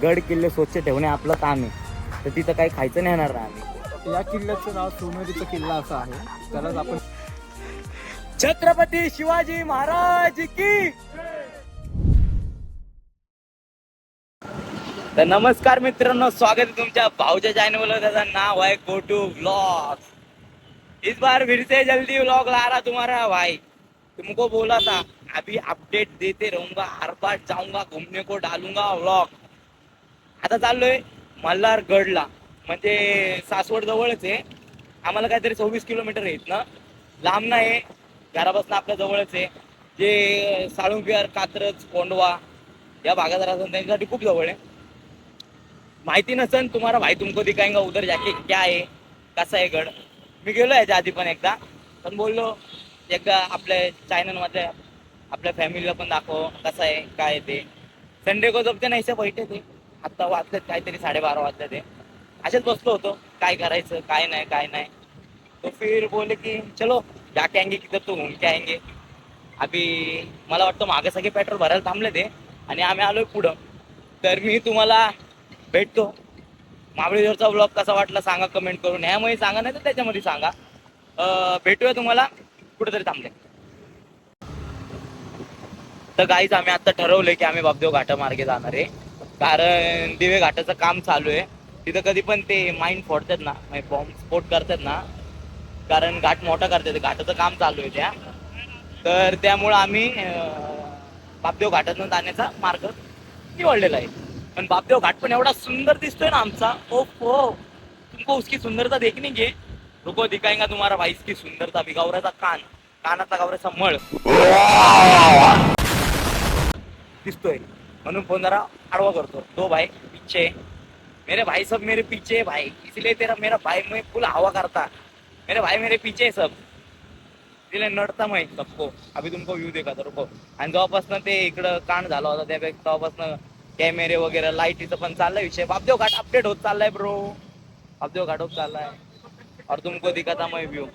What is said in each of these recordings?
गड किल्ले स्वच्छ ठेवणे आपलं काम आहे, तर तिथं काही खायचं नाही येणार ना आम्ही. या किल्ल्याचं नाव सोनेरीचा किल्ला असं आहे. त्यालाच आपण छत्रपती शिवाजी महाराज की. तर नमस्कार मित्रांनो, स्वागत है तुमच्या भाऊच्या चॅनलवर. त्याचं नाव आहे गोटू व्लॉग. इस बार फिर से जल्दी व्लॉग ला रहा तुम्हारा भाई. तुमको बोला था अभी अपडेट देते रहूंगा, हर बार जाऊंगा घूमने को डालूंगा व्लॉग. आता चाललोय मल्हारगडला, म्हणजे सासवड जवळच आहे आम्हाला. काहीतरी 26 किलोमीटर आहेत ना, लांब नाही, घरापासून आपल्या जवळच आहे. जे साळुंखेर, कात्रज, कोंडवा या भागात राहतात त्यांच्यासाठी खूप जवळ आहे. माहिती नसेल तुम्हाला भाई, तुमको दिखाएंगा उधर जाके क्या आहे, कसा आहे गड. मी गेलो याच्या आधी पण एकदा, पण बोललो एकदा आपल्या चॅनल मध्ये आपल्या फॅमिलीला पण दाखव कसं आहे काय आहे ते. संडे को जब ते नाही बैठे ते. आता वाजलेत काहीतरी 12:30 वाजले ते. असेच बसलो होतो, काय करायचं काय नाही. तो फिर बोले की चलो जाके आएंगे, किधर तो घूम के आएंगे. अभी मला वाटतं मागे सगळे पेट्रोल भरायला थांबले ते आणि आम्ही आलोय पुढं. तर मी तुम्हाला भेटतो. महाबळेश्वरचा ब्लॉग कसा वाटला सांगा कमेंट करून. ह्यामध्ये सांगा नाही तर त्याच्यामध्ये सांगा. भेटूया तुम्हाला कुठेतरी थांबले. तर गाईज आम्ही आता ठरवलंय की आम्ही बापदेव घाटामार्गे जाणार आहे, कारण दिवे घाटाचं काम चालू आहे. तिथं कधी पण ते माइंड फोडतात ना, बॉम्ब स्फोट करतात ना, कारण घाट मोठा करतात, घाटाचं काम चालू आहे त्या. तर त्यामुळं आम्ही बापदेव घाटातून जाण्याचा मार्ग निवडलेला आहे. पण बापदेव घाट पण एवढा सुंदर दिसतोय ना आमचा. ओहो, तुमको उसकी सुंदरता देखनी घे, रुको दिखाएंगा तुम्हारा भाई इसकी सुंदरता. गावऱ्याचा कानाचा गावऱ्याचा मळ दिसतोय म्हणून फोन जरा आडवा करतो. तो भाई पीछे, मेरे भाई सब मेरे पीछे भाई, इसलिए तेरा मेरा भाई मैं फुल हवा करता. मेरे भाई मेरे पीछे सब, इसलिए नडता मैं सबको. अभी तुमको व्यू देखा तर रुको. आणि जेव्हापासून ते इकडं कांड झाला होता त्यापेक्षा तेव्हापासून कॅमेरे वगैरे लाईटीचं पण चाललाय विषय. बापदेव घाट अपडेट होत चाललाय ब्रो, बापदेव घाट होत चाललाय और तुमको दिखाता मैं व्यू.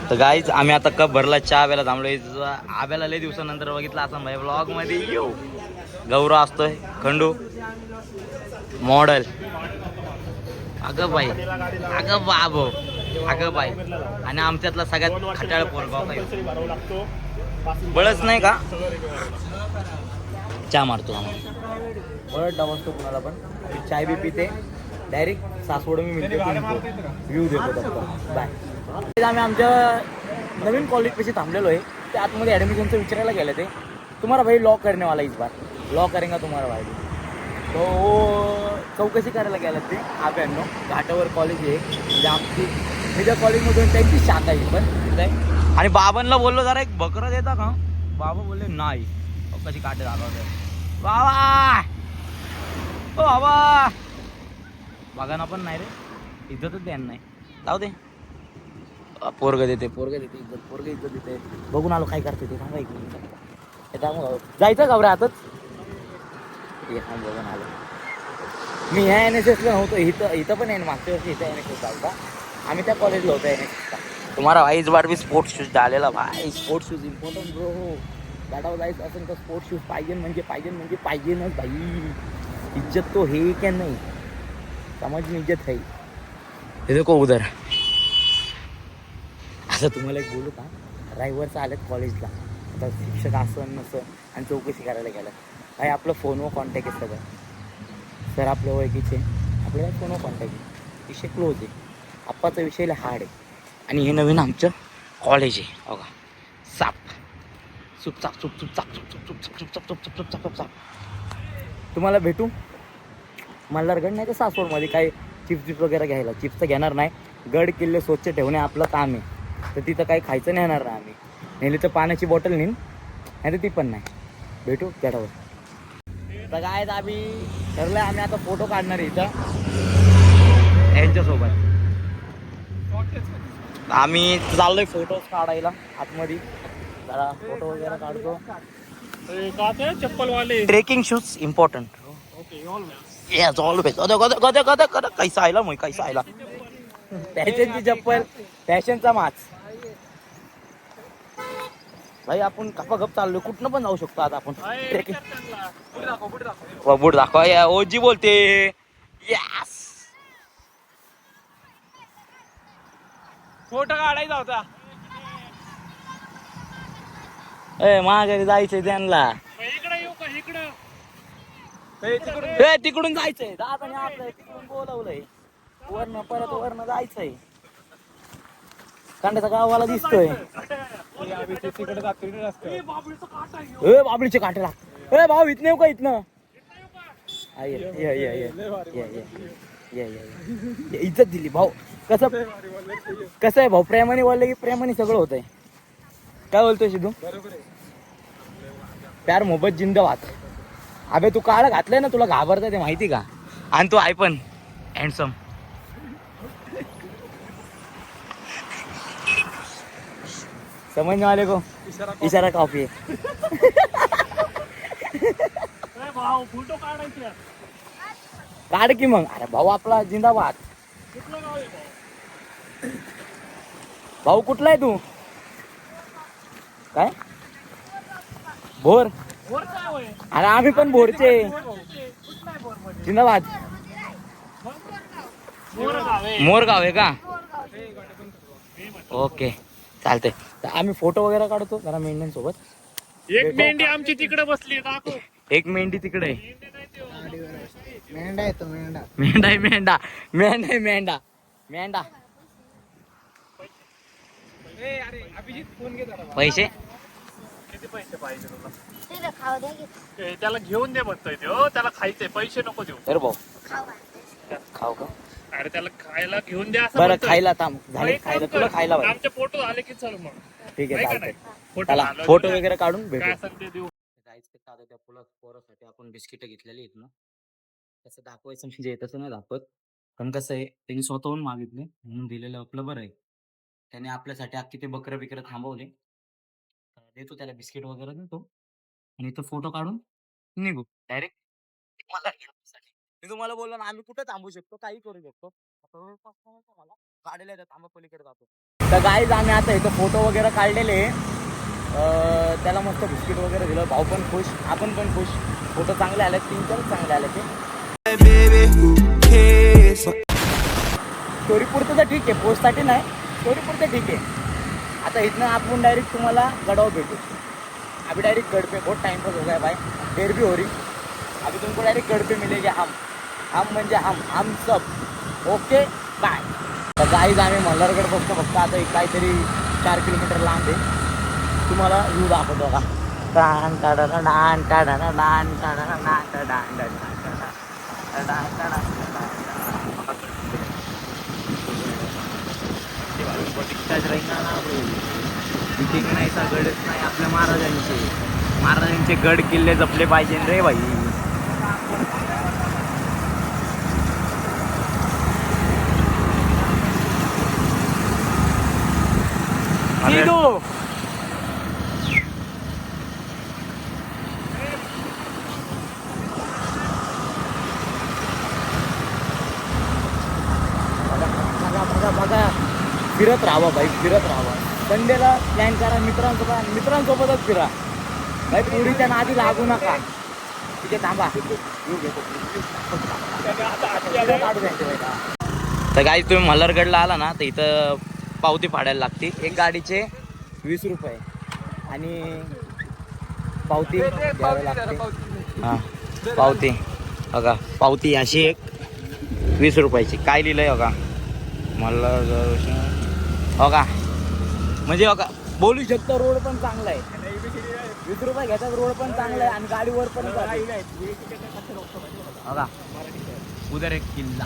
तर गाईज आम्ही आता कप भरला चहा आब्याला थांबलोय. आब्याला लय दिवसानंतर बघितला असं भाई ब्लॉग मध्ये. येऊ गौरव असतोय, खंडू मॉडेल, अगं बाई, अगं बाबो, अगं बाई, आणि आमच्यातला सगळ्यात खटाळ पोरगाव बळच नाही का. चहा मारतो आम्हाला, बळच डावसतो कुणाला पण. चाय बी पिते डायरेक्ट सासवड मी मिळते, व्ह्यू देतो. बाय. आम्ही आमच्या नवीन कॉलेज पैसे थांबलेलो आहे. ते आतमध्ये ॲडमिशनचं विचारायला गेलं. ते तुम्हाला भाई लॉ करणे वाला इस बार लॉ करेंगा तुम्हाला भाई. तो चौकशी करायला गेलं ते आब्यांनो. घाटावर कॉलेज आहे, म्हणजे आमची त्या कॉलेजमधून त्यांची शाखा आहे पण तिथे. आणि बाबांना बोललो जरा एक बकरं देता का. बाबा बोलले नाही. कशी काटे झाला होतं बाबा. ओ बाबा बघा ना, पण नाही रे, इज्जतच द्यान नाही. जाऊ दे, पोरग देते इज्जत, पोरग इज्जत देते. बघून आलो काय करते ते सांगा. जायचं गावऱ्या आताच. बघून आलो. मी ह्या NSS ला नव्हतो, इथं पण आहे मागच्या वर्षी इथं NSS होता. आम्ही त्या कॉलेजला होतो NSS ला. तुम्हाला भाई इस बार भी स्पोर्ट्स शूज डालेला भाई. Sports shoes important bro. गाडावर जायचं असेल तर स्पोर्ट्स शूज पाहिजे ना भाई. इज्जत तो है क्या नहीं, समझ में इज्जत है. हे देखो उधर. असं तुम्हाला एक बोलू का, ड्रायव्हरचं आलेत कॉलेजला, आता शिक्षक असं नसं आणि चौकशी करायला गेलं. भाई आपलं फोनवर कॉन्टॅक्ट आहे सगळं. सर आपल्या ओळखीचे, आपल्याला फोनवर कॉन्टॅक्ट आहे, विषय क्लोज आहे. आप्पाचा विषय हार्ड आहे. आणि हे नवीन आमचं कॉलेज आहे बघा. साप चुपचाप तुम्हाला भेटू मल्हारगड नाही तर सासवडमध्ये काही चिप्स वगैरे घ्यायला. चिप्स घेणार नाही, गड किल्ले स्वच्छ ठेवणे आपलं काम आहे. तर तिथं काही खायचं नाही येणार ना आम्ही. नेली तर पाण्याची बॉटल नेईन, नाही तर ती पण नाही. भेटू गडावर. तर काय आम्ही ठरलं, आम्ही आता फोटो काढणार आहे इथं यांच्यासोबत. आम्ही चाललोय फोटोज काढायला आतमध्ये. जरा फोटो वगैरे काढतो. चप्पल वाले trekking shoes important. Yes always. कैसा आयला मग कैसा आयला. फॅशनची चप्पल, फॅशनचा माच. भाई आपण गप चाललोय, कुठनं पण जाऊ शकतो आता आपण. ट्रेकिंग बूट दाखवा. या ओजी बोलते. यस फोटो काढायचा होता. ए माघारी जायचंय त्यांना. इकडे येऊ का इकडं. तिकडून जायचंय. दादाने आपलं तिकडून बोलवलंय. वरनं जायचंय. कांड्याचा गावाला दिसतोय. तिकडे जातो रस्ते. ए बाबळीचे काटे लाग. ए भाऊ इथनं येऊ का इथनं. इज्जत दिली भाऊ. कसं आहे भाऊ, प्रेमाने बोलले की प्रेमाने सगळं होतंय. काय बोलतोय सिद्धू. प्यार मोहब्बत जिंदाबाद. अबे तू काळ घातलंय ना, तुला घाबरतं ते माहिती का. आणि तू आहे पण हँडसम. समझने वाले को इशारा काफी है. भाऊ फोटो काढायचे. काढ की मग. अरे भाऊ आपला जिंदाबाद. कुठलं गाव आहे भाऊ. भाऊ कुठला आहे तू. काय भोर. वर काय होय. अरे आम्ही पण भोरचे. कुठला आहे बोरमध्ये. जिंदाबाद. मोरगाव आहे. मोरगाव आहे का. ओके चालतंय. तर आम्ही फोटो वगैरे काढतो जरा मेंढ्यां सोबत. एक मेंढी आमची तिकडे बसली दाखव. एक मेंढी तिकडे आहे. मेंढा येतो मेंढा. मेंढा. अभिजित फोन घे जरा. पैसे किती पैसे पाहिजे तुला. त्याला घेऊन दे म्हणतोय तो. त्याला खायचंय, पैसे नको देऊ. तर भाऊ खाऊ का. अरे त्याला खायला घेऊन द्या असं बरं म्हणतोय. खायला थांब. झाले एक काम खायला कर. तुला खायला पाहिजे. आमचे फोटो झाले की चल मग. ठीक आहे आहे का चालतंय. नाही? फोटो चला झालं फोटो की वगैरे काढून भेटू. काय असेल ते देऊ. जायचं का आता त्या पोरासाठी आपण बिस्किट घेतलेली आहेत ना. तसं दाखवायचं म्हणजे तसं नाही दाखवत, पण कसं आहे त्यांनी स्वतःहून मागितले म्हणून दिलेलं आपलं बरं आहे. त्याने आपल्यासाठी अख्खी ते बकरं बिकरं थांबवले. देतो त्याला बिस्किट वगैरे देतो आणि इथं फोटो काढून निघू डायरेक्ट. मी तुम्हाला बोललो ना, आम्ही कुठं थांबू शकतो, काही करू शकतो. काढले थांबा पलीकडे जातो. तर गाईज आम्ही आता इथं फोटो वगैरे काढलेले. त्याला मस्त बिस्किट वगैरे दिलं. भाऊ पण खुश, आपण पण खुश. फोटो चांगले आले, 3-4 चांगले आले ते. स्टोरी पुरतं तर ठीक आहे, पोस्टसाठी नाही, स्टोरी पुरतं ठीक आहे. आता इथनं आपण डायरेक्ट तुम्हाला गडावर भेटू. अभी डायरेक्ट गड पे बहुत टाइम पास हो गया भाई, देर भी हो रही. अभी तुमको डायरेक्ट गड पे मिलेंगे हम म्हणजे हम सब. Okay bye. तर गाईज आम्ही मल्हारगड फक्त आता एक काहीतरी 4 किलोमीटर लांब आहे. तुम्हाला व्ह्यू दाखवतो का. गडच नाही आपल्या महाराजांचे गड किल्ले जपले पाहिजे रे भाई. फिरत राहावं भाई, फिरत राहावं. संडेला प्लॅन करा मित्रांसोबत, मित्रांसोबतच फिरा भाई. पुरीच्या नादी लागू नका. तिथे थांबा. तर काही तुम्ही मल्हारगडला आला ना तर इथं पावती फाडायला लागते. एक गाडीचे 20 रुपये आणि पावती द्यावी लागते. हां पावती बघा, पावती अशी एक 20 रुपयाची. काय लिहिलंय बघा मल्हारगड बघा, म्हणजे बघा बोलू शकतो. रोड पण चांगला आहे. 20 रुपये घेतात, रोड पण चांगला आहे आणि गाडीवर पण बघा. उदर एक किल्ला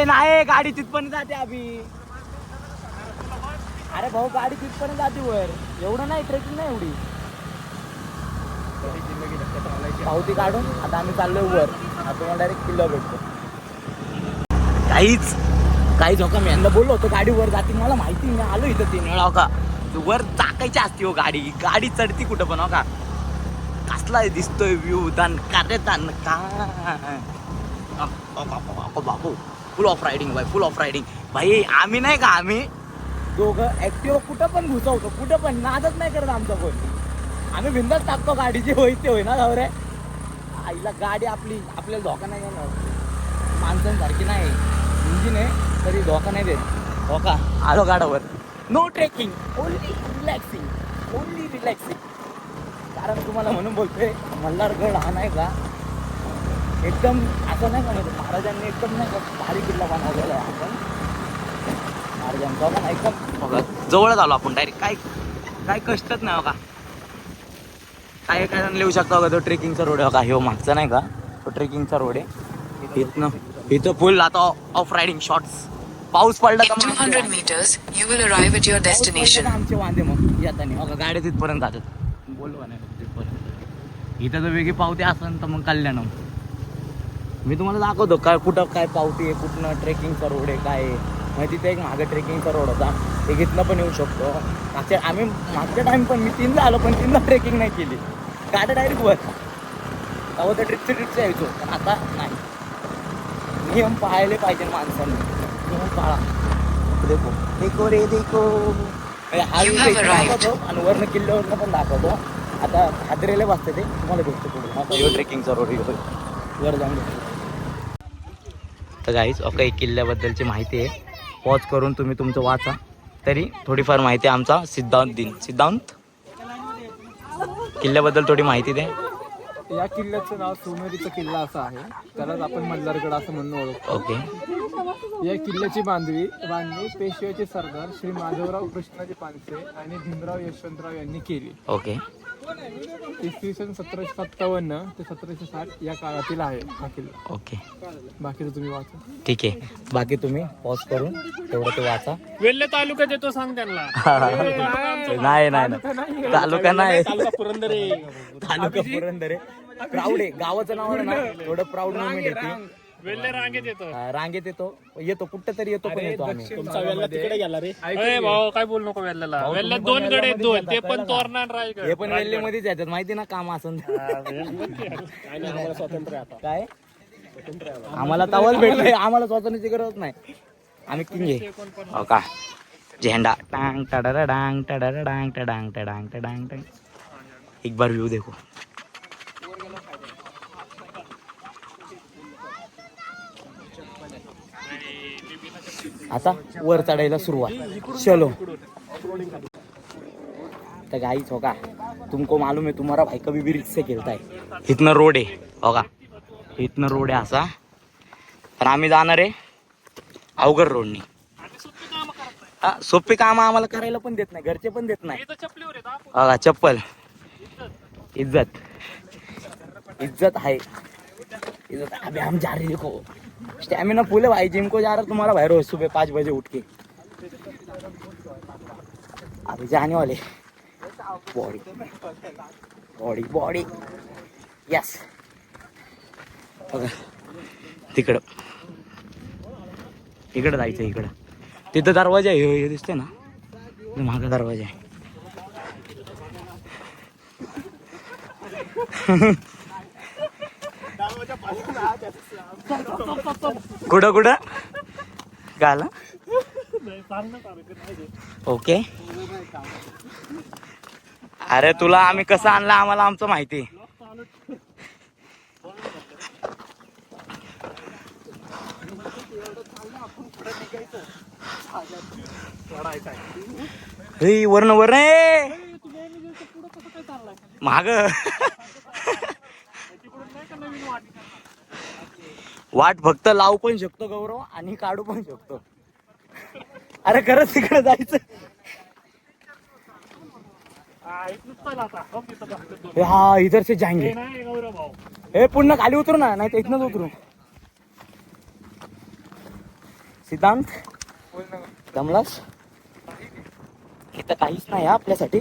नाही, गाडी तिथपर्यंत जाते अभि. अरे भाऊ गाडी तिथपर्यंत जाते वर, एवढं नाही ट्रेकिंग नाही एवढी. पावती काढून आता आम्ही चाललोय वर. आता डायरेक्ट किल्ला भेटतो. काहीच हो का, मी यांना बोललो होतो गाडी वर जाते. मला माहिती, मी आलो इथं 3 वेळा. हो का वर टाकायची असते हो गाडी. गाडी चढती कुठं पण. हो का कसला दिसतोय व्ह्यू. दान कार्यतान का बापू. फुल ऑफ रायडिंग भाई, फुल ऑफ रायडिंग भाई. आम्ही नाही का, आम्ही दोघं ऍक्टिव्ह कुठं पण घुसवतो, कुठं पण नादच नाही करत आमचा कोण. आम्ही बिंदास टाकतो गाडी. जे होईल ते होईना जाऊ रे. आईला गाडी आपली, आपल्याला धोका नाही देणार. माणसांसारखी नाही, इंजिन आहे तरी धोका नाही देत. धोका आलो गाडावर. No trekking, only relaxing, only relaxing. कारण तुम्हाला म्हणून बोलतोय मल्हारगड हा नाही का एकदम असं नाही का, म्हणजे महाराजांनी एकदम नाही का भारी किल्ला बनवलेला आहे. आपण महाराजांचा पण एकदम जवळच आलो आपण डायरेक्ट. काय कष्टच नाही बघा. काय जण लिहू शकता बघा, तो ट्रेकिंगचा रोड आहे बघा. ह्यो मागचा नाही का, तो ट्रेकिंगचा रोड आहे. इथं फुल आता ऑफ रायडिंग शॉर्ट्स. पाऊस पडला का 200 meters you will arrive at your destination. आमचे वांदे मग येताना बघा गाड्या तिथपर्यंत जातात. बोलवा नाही तिथपर्यंत. इथं जर वेगळी पावती असेल तर मग कल्याणम. मी तुम्हाला दाखवतो काय कुठं काय पावती आहे, कुठनं ट्रेकिंगचा रोड आहे, काय आहे. मग तिथे एक मागे ट्रेकिंगचा रोड होता, ते इथनं पण येऊ शकतो. आम्ही मागच्या टाइम पण मी 3दा आलो, पण 3दा ट्रेकिंग नाही केली. गाड्या डायरेक्ट वर. तेव्हा तर ट्रिपचे यायचो, पण आता नाही. नियम पाळले पाहिजे माणसांनी. नियम पाळा. देखो देखो रे देखो. दाखवतो आणि वरनं किल्ल्यावरनं पण दाखवतो. आता हादरेला वाजते ते तुम्हाला भेटतो पुढे. ट्रेकिंगचा रोड वर जाऊन. तर गाईज ओके, किल्ल्याबद्दलची माहिती आहे. पॉज करून तुम्ही तुमचं वाचा, तरी थोडीफार माहिती आहे. आमचा सिद्धांत किल्ल्याबद्दल थोडी माहिती दे. या किल्ल्याचं नाव सोनेरीचा किल्ला असं आहे. त्यालाच आपण मल्हारगड असं म्हणून ओळखतो. ओके. या किल्ल्याची बांधणी पेशव्याचे सरदार श्री माधवराव कृष्णाजी पानसे आणि भीमराव यशवंतराव यांनी केली. ओके. इसवी सन 1757 ते 1760 या काळातील आहे हा किल्ला. ओके. बाकीचं तुम्ही वाचा. ठीक आहे, बाकी तुम्ही पॉज करून तेवढं ते वाचा. वेल्हे तालुक्यात येतो सांग त्यांना. नाही तालुका नाही, तालुका पुरंदर. तालुका पुरंदर. प्राऊड आहे गावाचं नाव आहे ना, थोडं प्राऊड मुवमेंट येते. वेल्हे रांगेत येतो. येतो कुठं तरी येतो, पण येतो आम्ही. तिकडे गेला रे. अरे भाऊ काय बोलू नको वेल्ह्याला. वेल्ह्यात 2 गड आहेत, 2 ते पण तोरणा आणि रायगड. हे पण वेल्ले मध्येच येतात माहिती ना, काम असं स्वातंत्र्य आता काय. आम्हाला तवल भेटलंय, आम्हाला स्वातंत्र्याची गरज नाही. आम्ही किंग आहे. हो का. झेंडा टांग टडर डांग टडर डांग टडांग टडांग टडांग टडांग. एक बार व्यू देखो. आता वर चढायला सुरुवात. चलो. तर गाईच हो का, तुमको मालूम है तुम्हारा भाई कभी भी रिक्शे खेलता है. इथनं रोड आहे हो का, इथनं रोड आहे असा. तर आम्ही जाणार आहे अवघड रोडनी. हा सोपी काम आम्हाला करायला पण देत नाही, घरचे पण देत नाही. बघा चप्पल. इज्जत है. अभी हम जा रहे देखो, स्टैमिना फुल है भाई. जिम को जा रहा तुम्हारा भाई रोज सुबह 5 बजे उठ के. अभी जाने वाले. Body yes. तिकडं जायचं. इकडं तिथं दरवाजा आहे, हे दिसते ना, मागं दरवाजा आहे. कुठं गाला ओके. अरे तुला आम्ही कसं आणलं आम्हाला आमचं माहिती. वरण वरण माग वाट फक्त लावू पण शकतो गौरव आणि काढू पण शकतो. अरे खरंच तिकडे जायचं. हा इधर से जाएंगे. हे पुन्हा खाली उतरू ना, नाही तर इथनच उतरू. सिद्धांत जमलास. इथं काहीच नाही आपल्यासाठी.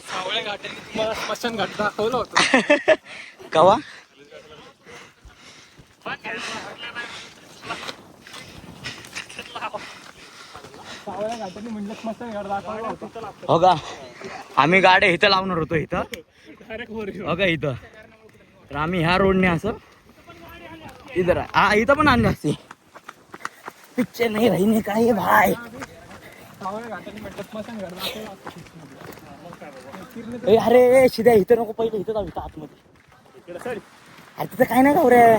सावळे घाटाने तुम्हाला स्मशान घाट दाखवलं होतं. कवा सावळे घाटाने म्हणलं स्मशान घाट दाखवलं होतं. हो का. आम्ही गाड्या इथं लावणार होतो. इथं डायरेक्ट वर घेऊन. हो का. इथं तर आम्ही ह्या रोडने असं इधर हा इथं पण आणले असते. पिक्चर नाही राहीने काय भाई. सावळे घाटाने म्हणलं स्मशान घाट दाखवलं होतं. अरे शिद्या इथं नको, पहिले इथं जाऊ. इथं आतमध्ये अरे तिथं काय नाही जाऊ रे.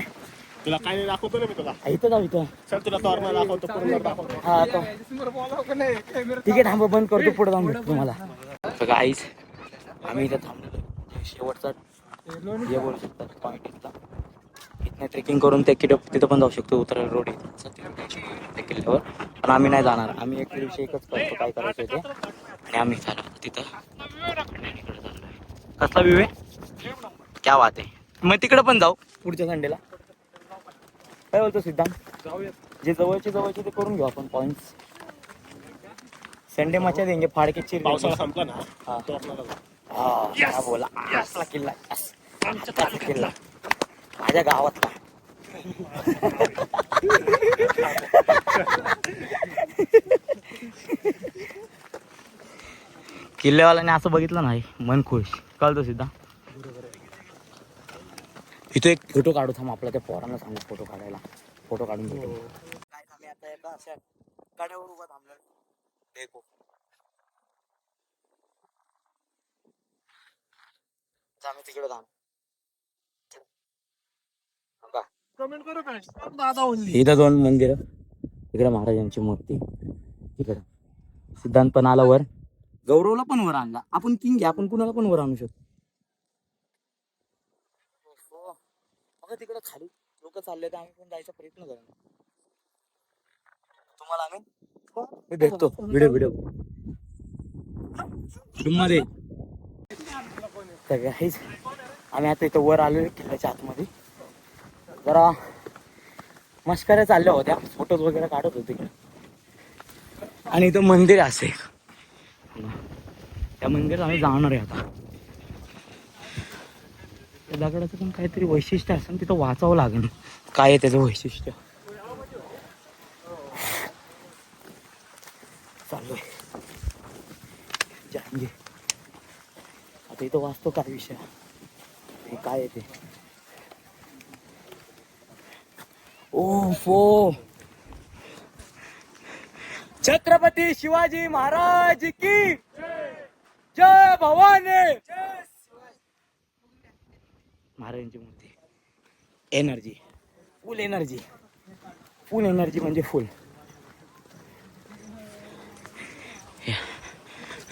तुला काय नाही दाखवतो ना मी तुला. इथं जाऊ. इथं चल तुला तोरणा दाखवतो, पूर्ण दाखवतो. हा तो ठीक आहे. थांबा बंद करतो. पुढे जाऊन भेटतो तुम्हाला. गाईस आम्ही इथं थांबलो. शेवटचा हे बोलू शकतात पॉईंट इथला. इथनं ट्रेकिंग करून ते तिथं पण जाऊ शकतो. उतरायला रोड त्या किल्ल्यावर. पण आम्ही नाही जाणार. आम्ही एक दिवशी एकच करतो काय करायचं ते. आणि आम्ही चालू तिथं कसला व्ह्यू आहे. क्या बात आहे. मग तिकडं पण जाऊ पुढच्या संडेला. काय बोलतो सिद्धांत. जे जवळचे ते करून घेऊ आपण पॉइंट्स. संडे मचा देंगे फाडके चिर. पावसाळा संपला ना तो आपल्याला हा बोला. आपला किल्ला आमचा किल्ला माझ्या गावातला. किल्लेवाल्याने असं बघितलं नाही मन खुश. कळतो सिद्धा. इथं एक फोटो काढू. थांब आपल्या त्या पोरांना सांगू फोटो काढायला. फोटो काढून भेटू. काय आम्ही आता एका अशा कड्यावर उभा थांबलो. देखो आम्ही तिकडे थांब. कमेंट करू काय दादा ओनली. इथं दोन मंदिर. इकडे महाराजांची मूर्ती. इकडे सिद्धांत पण आला वर. गौरवला पण वर आणला. आपण किंग घ्या. आपण कुणाला पण वर आणू शकतो. तिकडे खाली लोक चालले तर आम्ही पण जायचा प्रयत्न करणार. तुम्हाला आम्ही भेटतो. व्हिडिओ मध्ये. आम्ही आता इथं वर आलो किल्ल्याच्या आतमध्ये. जरा मस्कऱ्या चालल्या होत्या. फोटोज वगैरे काढत होते. आणि इथं मंदिर असे. त्या मंदिरात आम्ही जाणार आहे आता. त्या दगडाचं पण काहीतरी वैशिष्ट्य असेल. तिथं वाचावं लागेल काय आहे त्याचं वैशिष्ट्य. चाललोय जाणगे. आता इथं वाचतो काय विषय काय आहे ते. ओ छत्रपती शिवाजी महाराज की जय भवानी. महाराजांची मूर्ती. एनर्जी फुल एनर्जी म्हणजे फुल.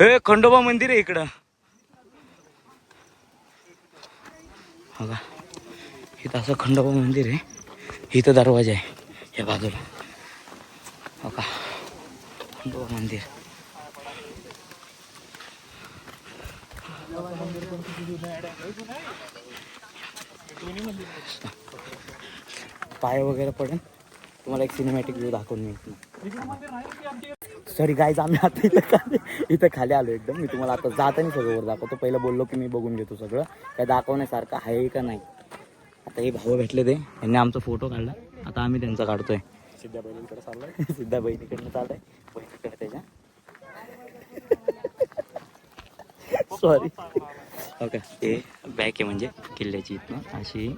हे खंडोबा मंदिर आहे इकडं. हो का. इथं असं खंडोबा मंदिर आहे. इथं दरवाजा आहे या बाजूला. हो का. खंडोबा मंदिर. पाय वगैरे पडेल. तुम्हाला एक सिनेमॅटिक व्ह्यू दाखवून मिळतो. सॉरी गाईज आम्ही आता इथं खाली आलो एकदम. मी तुम्हाला आता जाताना सगळं वर दाखवतो. पहिलं बोललो की मी बघून घेतो सगळं काय दाखवण्यासारखं आहे का नाही. आता हे भाऊ भेटले ते यांनी आमचा फोटो काढला. आता आम्ही त्यांचा काढतोय. सिद्धा बहिणीकडे चाललाय. सिद्धा बहिणीकडनं चाललंय, बहिणीकडे त्याच्या. सॉरी. ओके, हे बॅक आहे म्हणजे किल्ल्याची इथनं अशी.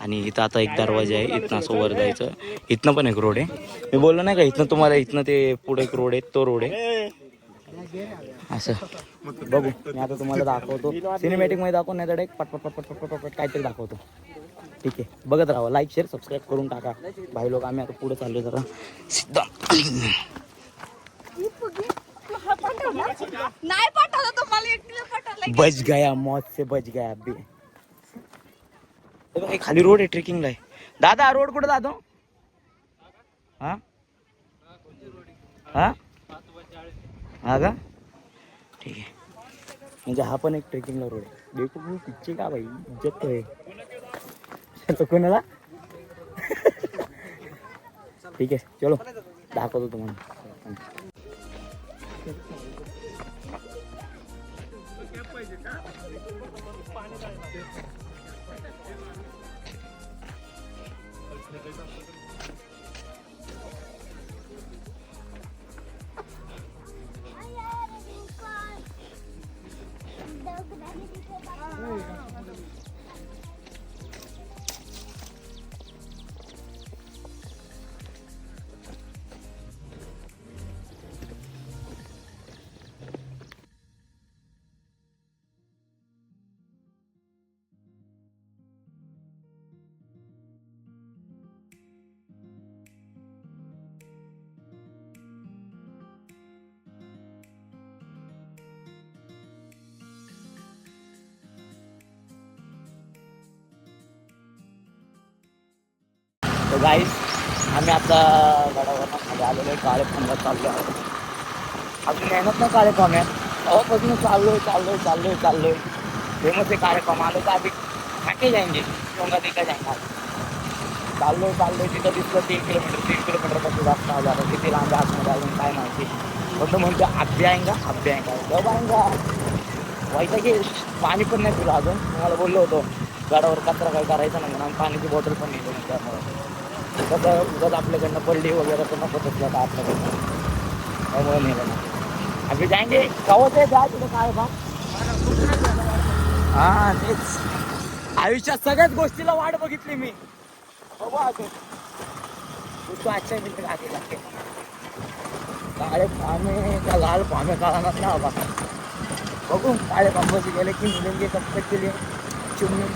आणि इथं आता एक दरवाजा आहे, इथनं असं वर जायचं. इथनं पण एक रोड आहे. मी बोललो नाही का इथनं तुम्हाला, इथनं ते पुढे एक रोड आहे, तो रोड आहे असं. बघू मी आता तुम्हाला दाखवतो, सिनेमॅटिक मध्ये दाखवून नाही तर एक पटपट पटपट पटपट पटपट काहीतरी दाखवतो. ठीक आहे, बघत राहा, लाईक शेअर सबस्क्राईब करून टाका भाई लोक. आम्ही आता पुढे चाललोय जरा सिद्धा. नाही पाठवलं तुम्हाला, एकटीला पाठवलं. बच गया, मौत से बच गया अभी. हे खाली रोड आहे, ट्रेकिंगला आहे. दादा रोड कुठे जातो? हा हा हा का, ठीक आहे. म्हणजे हा पण एक ट्रेकिंगला रोड आहे. देखो पिच्चे का भाई, इज्जत आहे तो कोणाला. ठीक आहे, चलो दाखवतो तुम्हाला. तर गाईस आम्ही आता गडावरनं खाली आलेलो आहे, काळे खांबात चाललो आहे. अजून मेहनत ना काळे काम आहे, तेव्हापासून चाललोय. फेमस आहे काळे काम. आलो तर आधी खाके जाएंगे, डोंगा देखा जाएंगे. चाललोय तिथं दिसलं 3 किलोमीटरपासून जास्त आजार. किती लांब आतमध्ये अजून काय माहिती. फक्त म्हणतो अभ्या आएंगा जब आएंगा. व्हायचं की पाणी पण नाही पिलं अजून. तुम्हाला बोललो होतो गडावर कचरा काही करायचा नाही म्हणून, पाण्याची बॉटल पण नेतो. त्यामुळे कसं उगाच आपल्याकडनं पडली वगैरे तर नको तसलं का आपल्याकडनं, त्यामुळे नेलं ना. आम्ही जायगे गावात आहे, जा तिथं काय बा. हां तेच, आयुष्यात सगळ्याच गोष्टीला वाट बघितली मी. बघू अजून तू आजच्या मिनिट लागते. काळे पामे का लाल पामे काळा नसला बाबा. बघू काळे पांबाची गेले की मिळून कपकट केली चिमणी.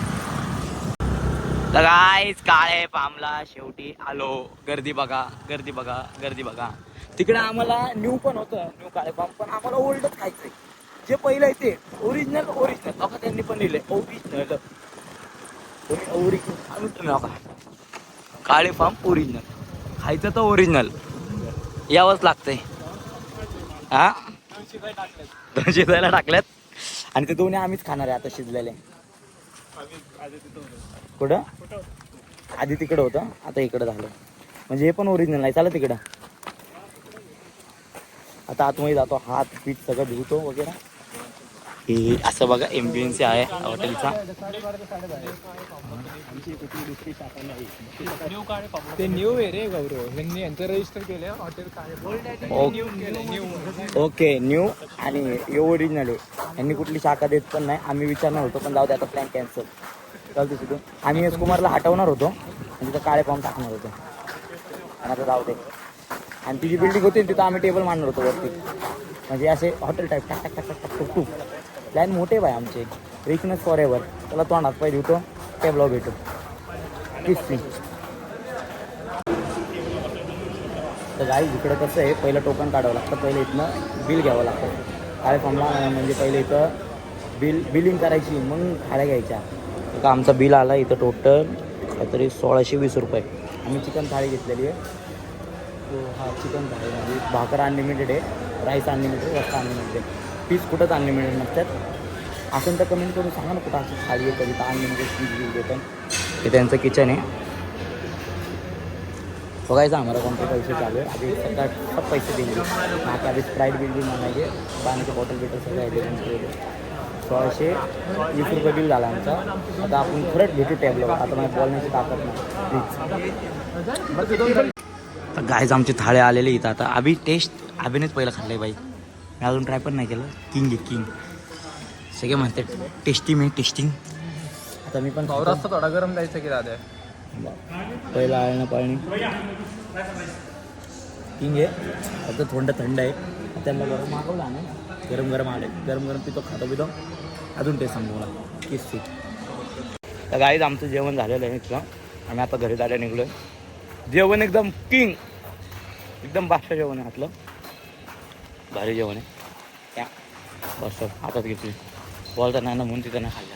तर गाईस काळे पामला शेवटी आलो. गर्दी बघा. तिकडे आम्हाला न्यू पण होतं, न्यू काळे पाम, पण आम्हाला ओल्डच खायचंय. जे पहिलं आहे ते ओरिजिनल बघा, त्यांनी पण लिहिलंय ओरिजिनल. तुम्ही बघा काळे पाम ओरिजिनल खायचं तर ओरिजिनल यावंच लागतंय. हा 200 जायला टाकल्यात आणि ते दोन्ही आम्हीच खाणार आहे आता शिजलेले. कुठं आधी तिकडं होतं, आता इकडं झालं. म्हणजे हे पण ओरिजिनल आहे. चला तिकडं आता आतमध्ये जातो, हात पीठ सगळं धुतो वगैरे. हे असं बघा एम्बियन्स आहे हॉटेलचा. ते न्यू आहे रे गौरव, यांनी यांचं रजिस्टर केलं हॉटेल काळे. ओके न्यू आणि हे ओरिजिनल आहे. यांनी कुठली शाखा देत पण नाही. आम्ही विचारणार होतो पण जाऊ दे आता, प्लॅन कॅन्सल. चालतो तिथून आम्ही एस कुमारला हटवणार होतो आणि तिथं काळे पाम टाकणार होतो आणि आता जाऊ दे. आणि ती जी बिल्डिंग होती तिथं आम्ही टेबल मांडणार होतो वरती, म्हणजे असे हॉटेल टाईप टाक टाक टाक टाक टुक टुक. प्लॅन मोठे बाय आमचे, रिचनेस फॉर एव्हर. त्याला तोंडात पाहिजे होतो, टेबलावर भेटू किस्ती. तर गाई इकडं कसं आहे, पहिलं टोकन काढावं लागतं, पहिले इथनं बिल घ्यावं लागतं. काळे पामला म्हणजे पहिले इथं बिलिंग करायची, मग खाड्या घ्यायच्या. तर आमचा बिल आला इथं टोटल काहीतरी 1620 रुपये. आम्ही चिकन थाळी घेतलेली आहे. तो हा चिकन थाळी म्हणजे भाकर अनलिमिटेड आहे, राईस अनलिमिटेड, रस्ता अनलिमिटेड. पीस कुठंच अनलिमिटेड नसतात. असं तर कमेंट करून सांगा ना कुठं असं थाळी आहे कधी तर अनलिमिटेड पीस घेऊ देतात. हे त्यांचं किचन आहे. बघायचं आम्हाला कोणते पैसे चालू आहे. आधी सगळ्यात सब पैसे देईल. आता आधी स्प्राईट बिल म्हणायचे, पाण्याचे बॉटल बिटल सगळं ॲडजस्ट 1620 रुपये बिल झाला आमचा. आता आपण खरंच भेटू टेबलवर. आता मला बोलण्याची ताकद नाही प्लीज. तर गायज आमचे थाळे आलेले इथं आता अभिनेच पहिलं खाल्लंय बाई. मी अजून ट्राय पण नाही केलं. किंग आहे किंग. सगळे म्हणते टेस्टिंग. आता मी पण भाऊ रस्ता थोडा गरम द्यायचा की दादा. पहिला आहे ना पाणी किंग आहे. फक्त थंड आहे. त्यांना गरम मागवलं ना गरम आले. गरम पितो खातो अजून टेस्ट सांगतो मला किस सीट. तर गाईज आमचं जेवण झालेलं आहे इथलं. आम्ही आता घरी जायला निघलो आहे. जेवण एकदम किंग एकदम बादशाह जेवण आहे आपलं. भारी जेवण आहे. त्या बस हातात घेतली बोलता नाही ना म्हणून तिथं नाही खाल्लं.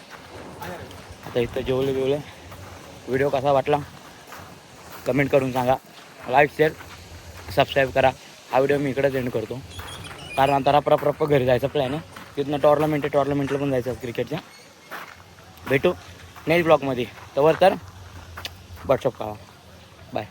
आता इथं जेवले. व्हिडिओ कसा वाटला कमेंट करून सांगा. लाईक शेअर सबस्क्राईब करा. हा व्हिडिओ मी इकडेच एंड करतो कारण आता रप्पा घरी जायचा प्लॅन आहे. तिथनं टॉर्नामेंटला पण जायचं क्रिकेटच्या. भेटू नेक्स्ट ब्लॉगमध्ये. तर बटशॉप खावा. बाय.